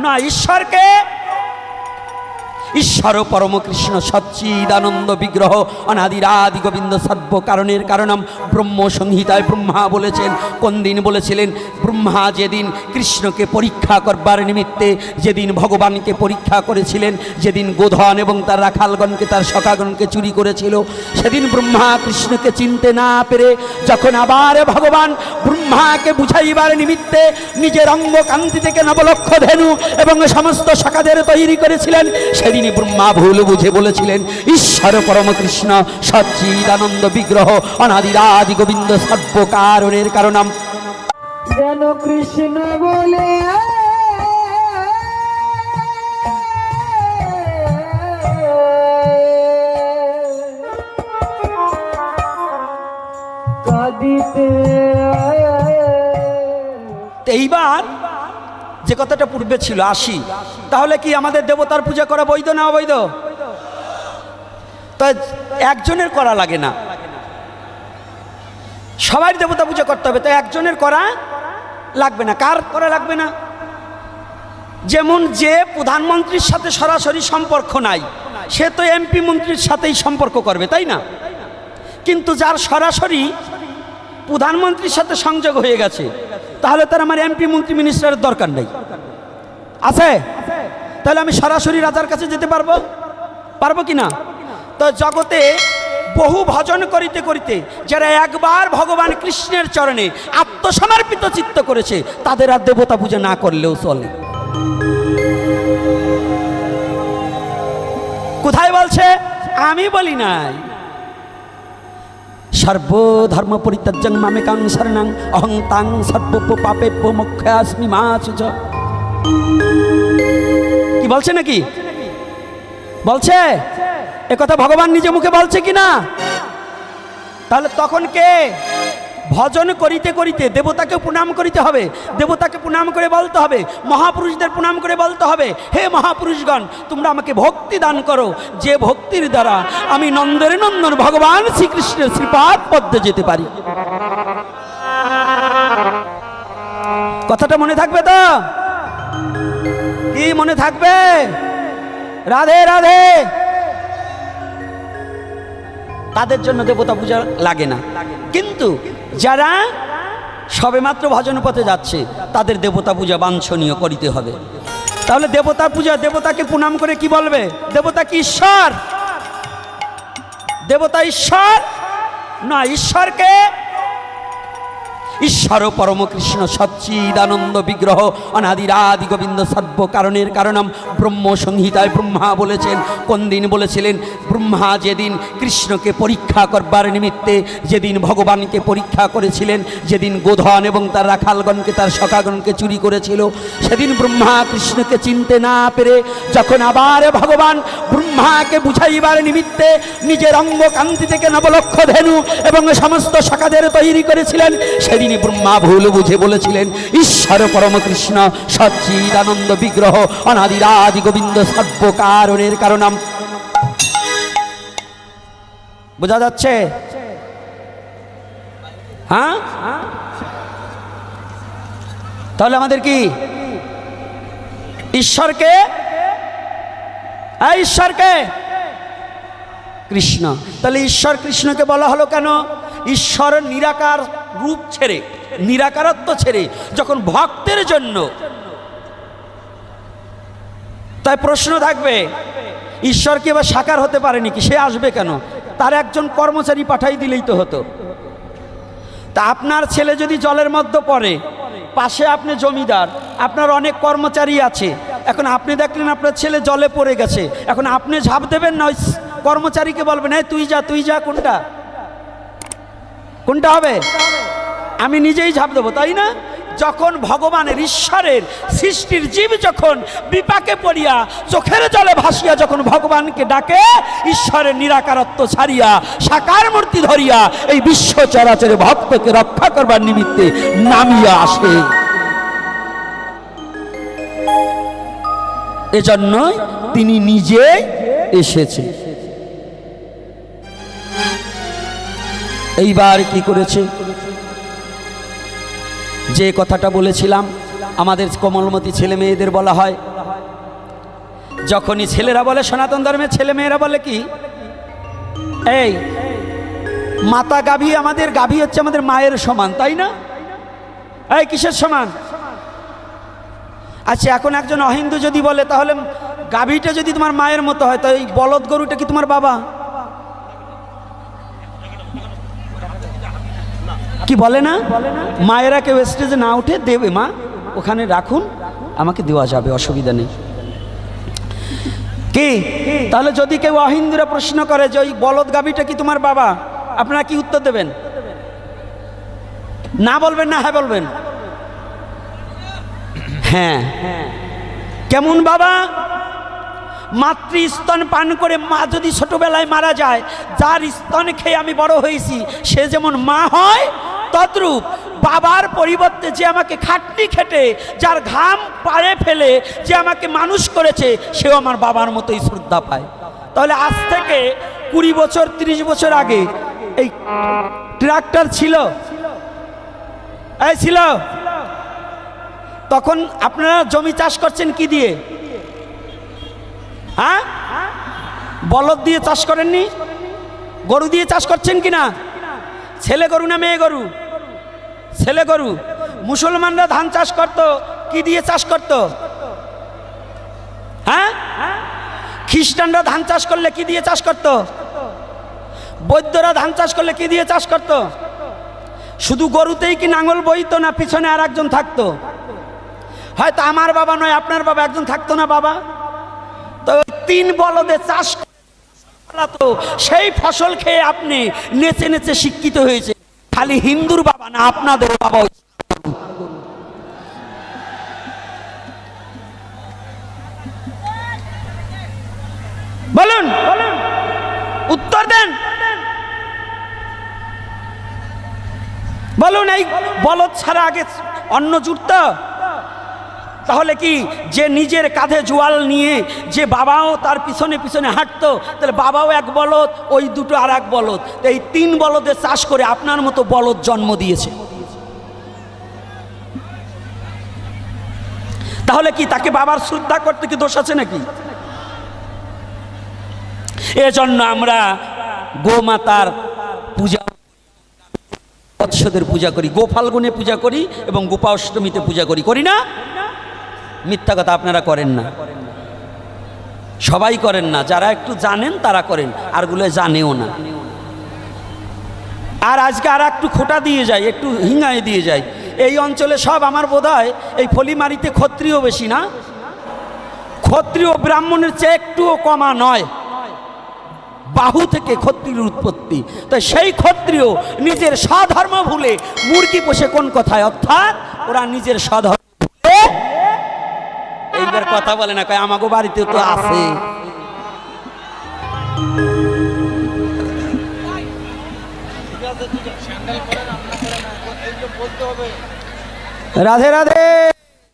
না ঈশ্বরকে। ঈশ্বর পরম কৃষ্ণ সচ্চিদানন্দ বিগ্রহ অনাদিরাদি গোবিন্দ সর্ব কারণের কারণম। ব্রহ্ম সংহিতায় ব্রহ্মা বলেছেন, কোন দিন বলেছিলেন? ব্রহ্মা যেদিন কৃষ্ণকে পরীক্ষা করবার নিমিত্তে, যেদিন ভগবানকে পরীক্ষা করেছিলেন, যেদিন গোধন এবং তার রাখালগণকে, তার সখাগণকে চুরি করেছিল, সেদিন ব্রহ্মা কৃষ্ণকে চিনতে না পেরে যখন আবার ভগবান ব্রহ্মাকে বুঝাইবার নিমিত্তে নিজের অঙ্গকান্তি থেকে নবলক্ষ ধেনু এবং সমস্ত সখাদের তৈরি করেছিলেন, সেদিন ব্রহ্মা ভুল বুঝে বলেছিলেন ঈশ্বর পরম কৃষ্ণ সচ্চিদানন্দ বিগ্রহ অনাদিরাদি গোবিন্দ সর্ব কারণের কারণম। যেন কৃষ্ণ বলে কাঁদিতে। এইবার যে কথাটা পূর্বে ছিল আসি, তাহলে কি আমাদের দেবতার পূজা করা বৈধ না অবৈধ? তো একজনের করা লাগে না, সবাই দেবতা পূজা করতে হবে, তো একজনের করা লাগবে না। কার করা লাগবে না? যেমন যে প্রধানমন্ত্রীর সাথে সরাসরি সম্পর্ক নাই, সে তো এমপি মন্ত্রীর সাথেই সম্পর্ক করবে, তাই না? কিন্তু যার সরাসরি প্রধানমন্ত্রীর সাথে সংযোগ হয়ে গেছে, তাহলে তার আমার এমপি মন্ত্রী মিনিস্টারের দরকার নেই, আছে? তাহলে আমি সরাসরি রাজার কাছে যেতে পারবো, পারবো কি না? তো জগতে বহু ভজন করিতে করিতে যারা একবার ভগবান কৃষ্ণের চরণে আত্মসমর্পিত চিত্ত করেছে, তাদের আর দেবতা পূজা না করলেও চলে। কোথায় বলছে? আমি বলি নাই। সর্বধর্ম পরিত্যাজ্যং মামেকাং শরণং অহং তাং সর্বপ পাপেভ্যো মোক্ষয়াস্মি মা শুচ। কি বলছে নাকি? বলছে এ কথা ভগবান নিজে মুখে বলছে কি না? তাহলে তখন কে ভজন করিতে করিতে দেবতাকে প্রণাম করিতে হবে, দেবতাকে প্রণাম করে বলতে হবে, মহাপুরুষদের প্রণাম করে বলতে হবে, হে মহাপুরুষগণ তোমরা আমাকে ভক্তি দান করো, যে ভক্তির দ্বারা আমি নন্দের নন্দন ভগবান শ্রীকৃষ্ণের শ্রীপাদ পদ্মে যেতে পারি। কথাটা মনে থাকবে তো? কি মনে থাকবে? রাধে রাধে। তাদের জন্য দেবতা পূজা লাগে না, কিন্তু যারা সবেমাত্র ভজন পথে যাচ্ছে তাদের দেবতা পূজা বাঞ্ছনীয় করিতে হবে। তাহলে দেবতা পূজা, দেবতাকে প্রণাম করে কি বলবে? দেবতা কি ঈশ্বর? দেবতা ঈশ্বর না, ঈশ্বরকে। ঈশ্বর পরম কৃষ্ণ সচ্চিদানন্দ বিগ্রহ অনাদিরাদি গোবিন্দ সর্ব কারণের কারণম। ব্রহ্ম সংহিতায় ব্রহ্মা বলেছেন, কোন দিন বলেছিলেন? ব্রহ্মা যেদিন কৃষ্ণকে পরীক্ষা করবার নিমিত্তে, যেদিন ভগবানকে পরীক্ষা করেছিলেন, যেদিন গোধন এবং তার রাখালগণকে, তার সখাগণকে চুরি করেছিল, সেদিন ব্রহ্মা কৃষ্ণকে চিনতে না পেরে যখন আবার ভগবান ব্রহ্মাকে বুঝাইবার নিমিত্তে নিজের অঙ্গকান্তি থেকে নবলক্ষ ধেনু এবং সমস্ত সখাদের তৈরি করেছিলেন, সেদিন ব্রহ্মা ভুল বুঝে বলেছিলেন ঈশ্বর পরম কৃষ্ণ সচ্চিদানন্দ বিগ্রহ অনাদিরাদি গোবিন্দ সর্ব কারণের কারণম। বোঝা যাচ্ছে? হ্যাঁ, তাহলে আমাদের কি ঈশ্বরকে, ঈশ্বরকে কৃষ্ণ। তাহলে ঈশ্বর কৃষ্ণকে বলা হলো কেন? ঈশ্বর নিরাকার রূপ ছেড়ে, নিরাকারত্ব ছেড়ে যখন ভক্তের জন্য, তাই প্রশ্ন থাকবে ঈশ্বর কি এবার সাকার হতে পারেনি কি? সে আসবে কেন? তার একজন কর্মচারী পাঠাই দিলেই তো হতো। তা আপনার ছেলে যদি জলের মধ্যে পড়ে, পাশে আপনি জমিদার, আপনার অনেক কর্মচারী আছে, এখন আপনি দেখলেন আপনার ছেলে জলে পড়ে গেছে, এখন আপনি ঝাঁপ দেবেন না ওই কর্মচারীকে বলবেন হ্যাঁ তুই যা, তুই যা? কোনটা কোনটা হবে? আমি নিজেই ঝাঁপ দেবো, তাই না? যখন ভগবানের ঈশ্বরের সৃষ্টির জীব যখন বিপাকে পড়িয়া চোখের জলে ভাসিয়া যখন ভগবানকে ডাকে, ঈশ্বরের নিরাকারত্ব ছাড়িয়া সাকার মূর্তি ধরিয়া এই বিশ্ব চরাচরে ভক্তকে রক্ষা করবার নিমিত্তে নামিয়া আসে। এজন্যই তিনি নিজে এসেছে। এইবার কি করেছে? যে কথাটা বলেছিলাম আমাদের কোমলমতি ছেলে মেয়েদের বলা হয়, যখনই ছেলেরা বলে, সনাতন ধর্মের ছেলে মেয়েরা বলে কি, এই মাতা গাভী, আমাদের গাভী হচ্ছে আমাদের মায়ের সমান, তাই না? এই কিসের সমান? আচ্ছা, এখন একজন অহিন্দু যদি বলে, তাহলে গাভীটা যদি তোমার মায়ের মতো হয়, তো এই বলদ গরুটা কি তোমার বাবা? কি বলে না? মায়েরা কেউ স্টেজে না উঠে দেবে, মা ওখানে রাখুন, আমাকে দেওয়া যাবে, অসুবিধা নেই। কি তাহলে যদি কেউ অহিন্দুরা প্রশ্ন করে যে ওই বলদ গাভীটা কি তোমার বাবা, আপনারা কি উত্তর দেবেন? না বলবেন না হ্যাঁ বলবেন? হ্যাঁ। কেমন বাবা? মাতৃস্তন পান করে মা যদি ছোটবেলায় মারা যায়, যার স্তন খেয়ে আমি বড় হয়েছি, সে যেমন মা হয়, তদ্রূপ বাবার পরিবর্তে যে আমাকে খাটনি খেটে, যার ঘাম পায়ে ফেলে যে আমাকে মানুষ করেছে, সেও আমার বাবার মতোই শ্রদ্ধা পায়। তাহলে আজ থেকে 20 বছর 30 বছর আগে এই ট্রাক্টর ছিল, এই ছিল, তখন আপনারা জমি চাষ করছেন কি দিয়ে? হ্যাঁ, বলদ দিয়ে চাষ করেননি? গরু দিয়ে চাষ করছেন কিনা? ছেলে গরু না মেয়ে গরু? ছেলে গরু। মুসলমানরা ধান চাষ করত কি দিয়ে চাষ করত? হ্যাঁ, খ্রিস্টানরা ধান চাষ করলে কি দিয়ে চাষ করত? বৌদ্ধরা ধান চাষ করলে কি দিয়ে চাষ করত? শুধু গরুতেই কি নাঙল বইতো, না পিছনে আর একজন থাকতো? হয়তো আমার বাবা নয় আপনার বাবা, একজন থাকতো না বাবা? তো 3 বলদে চাষ তো সেই ফসল খেয়ে আপনি নেচে নেচে শিক্ষিত হয়েছে। খালি হিন্দুর বাবা না, আপনাদের বাবা। বলুন, উত্তর দেন, বলুন। এই বলদ ছাড়া আগে অন্য জুটত? তাহলে কি যে নিজের কাঁধে জোয়াল নিয়ে যে বাবাও তার পিছনে পিছনে হাঁটতো, তাহলে বাবাও এক বলদ, ওই দুটো আর এক বলদ, এই 3 বলদে চাষ করে আপনার মতো বলদ জন্ম দিয়েছে। তাহলে কি তাকে বাবার শ্রদ্ধা করতে কি দোষ আছে নাকি? এজন্য আমরা গোমাতার পূজা, বৎসদের পূজা করি, গোফাল্গুনে পূজা করি এবং গোপাষ্টমীতে পূজা করি, করি না? মিথ্যা কথা আপনারা করেন না, সবাই করেন না, যারা একটু জানেন তারা করেন, আরগুলো জানেও না। আর আজকে আর একটু খোটা দিয়ে যায়, একটু হিঙায় দিয়ে যায়। এই অঞ্চলে সব আমার বোধহয় এই ফলিমারিতে ক্ষত্রিয় বেশি না? ক্ষত্রিয় ব্রাহ্মণের চেয়ে একটুও কমা নয়, বাহু থেকে ক্ষত্রিয়ের উৎপত্তি। তো সেই ক্ষত্রিয় নিজের স্বধর্ম ভুলে মুরগি পোষে কোন কথায়? অর্থাৎ ওরা নিজের স্বধর্ম ভুলে এইবার কথা বলে না, কয় আমাগো বাড়িতে তো আছে। রাধে রাধে।